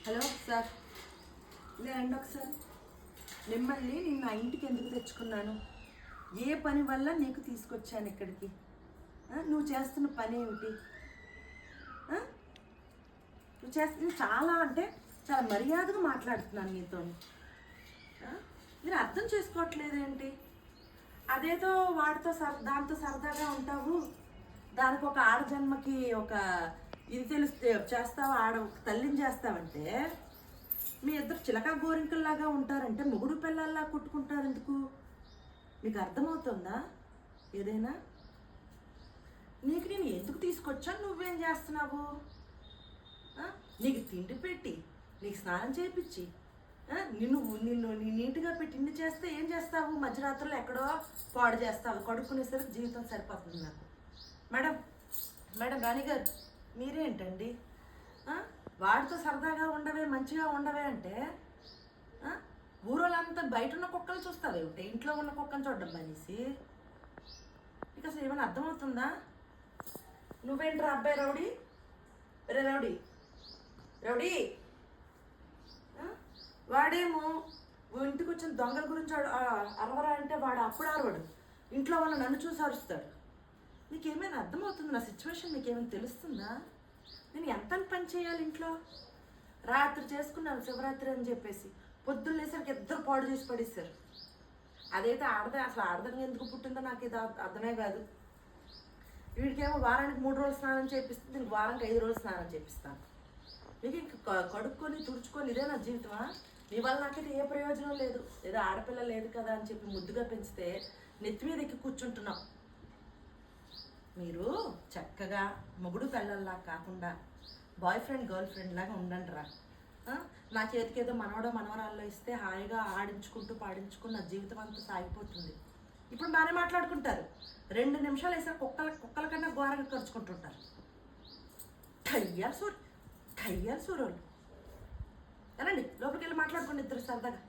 Hello sir, లేదండి ఒకసారి. మిమ్మల్ని నేను నా ఇంటికి ఎందుకు తెచ్చుకున్నాను? ఏ పని వల్ల నీకు తీసుకొచ్చాను ఇక్కడికి? నువ్వు చేస్తున్న పని ఏమిటి? నువ్వు చేస్తున్న చాలా అంటే చాలా మర్యాదగా మాట్లాడుతున్నాను నీతో. మీరు అర్థం చేసుకోవట్లేదేంటి? అదేదో వాడితో దాంతో సరదాగా ఉంటావు, దానికి ఒక ఆడజన్మకి ఒక ఇది తెలిస్తే చేస్తావా, ఆడ తల్లిని చేస్తావంటే మీ ఇద్దరు చిలక గోరింకల్లాగా ఉంటారంటే మొగుడు పిల్లల్లా కొట్టుకుంటారు ఎందుకు? మీకు అర్థమవుతుందా? ఏదైనా నీకు నేను ఎందుకు తీసుకొచ్చాను, నువ్వేం చేస్తున్నావు? నీకు తిండి పెట్టి, నీకు స్నానం చేయించి, నిన్ను నీట్గా పెట్టి ఇన్ని చేస్తే ఏం చేస్తావు? మధ్యరాత్రులు ఎక్కడో పాడు చేస్తావు. కడుక్కునేసరికి జీవితం సరిపోతుంది నాకు. మేడం మేడం రాణిగారు, మీరేంటండి వాడితో సరదాగా ఉండవే, మంచిగా ఉండవే అంటే ఊరోళ్ళంతా బయట ఉన్న కుక్కలు చూస్తావేమిటి? ఇంట్లో ఉన్న కుక్కను చూడడం అనేసి నీకు అసలు ఏమైనా అర్థమవుతుందా? నువ్వేంట్రా అబ్బాయి రౌడీ? రే రౌడీ రౌడీ, వాడేమో ఇంటికి వచ్చిన దొంగల గురించి అరవరా అంటే వాడు అప్పుడు అరవడు, ఇంట్లో ఉన్న నన్ను చూసి అరుస్తాడు. నీకేమైనా అర్థమవుతుంది? నా సిచ్యువేషన్ నీకేమైనా తెలుస్తుందా? నేను ఎంత పని చేయాలి ఇంట్లో? రాత్రి చేసుకున్నాను శివరాత్రి అని చెప్పేసి పొద్దున్న లేసరికి ఇద్దరు పాడు చేసి పడేశారు. అదైతే అసలు ఆడదంగా ఎందుకు పుట్టిందో నాకు ఇది అర్థమే కాదు. వీడికేమో వారానికి 3 రోజులు స్నానం చేపిస్తుంది, దీనికి వారానికి 5 రోజులు స్నానం చేపిస్తాను. మీకు ఇంక కడుక్కొని తుడుచుకొని ఇదే నా జీవితమా? మీ వల్ల నాకైతే ఏ ప్రయోజనం లేదు. ఏదో ఆడపిల్ల లేదు కదా అని చెప్పి ముద్దుగా పెంచితే నెత్తి మీద ఎక్కి కూర్చుంటున్నాం. మీరు చక్కగా మొగుడు పిల్లల్లా కాకుండా బాయ్ ఫ్రెండ్ గర్ల్ ఫ్రెండ్ లాగా ఉండండి రా. నా చేతికి ఏదో మనవడో మనవరాల్లో ఇస్తే హాయిగా ఆడించుకుంటూ పాడించుకుని నా జీవితం అంతా సాగిపోతుంది. ఇప్పుడు బాగానే మాట్లాడుకుంటారు, 2 నిమిషాలు వేసారు కుక్కల కన్నా ఘోరంగా ఖర్చుకుంటుంటారు. కయ్యాలు సూరోళ్ళు. ఎలాండి లోపలికి వెళ్ళి మాట్లాడుకోండి ఇద్దరు సరదాగా.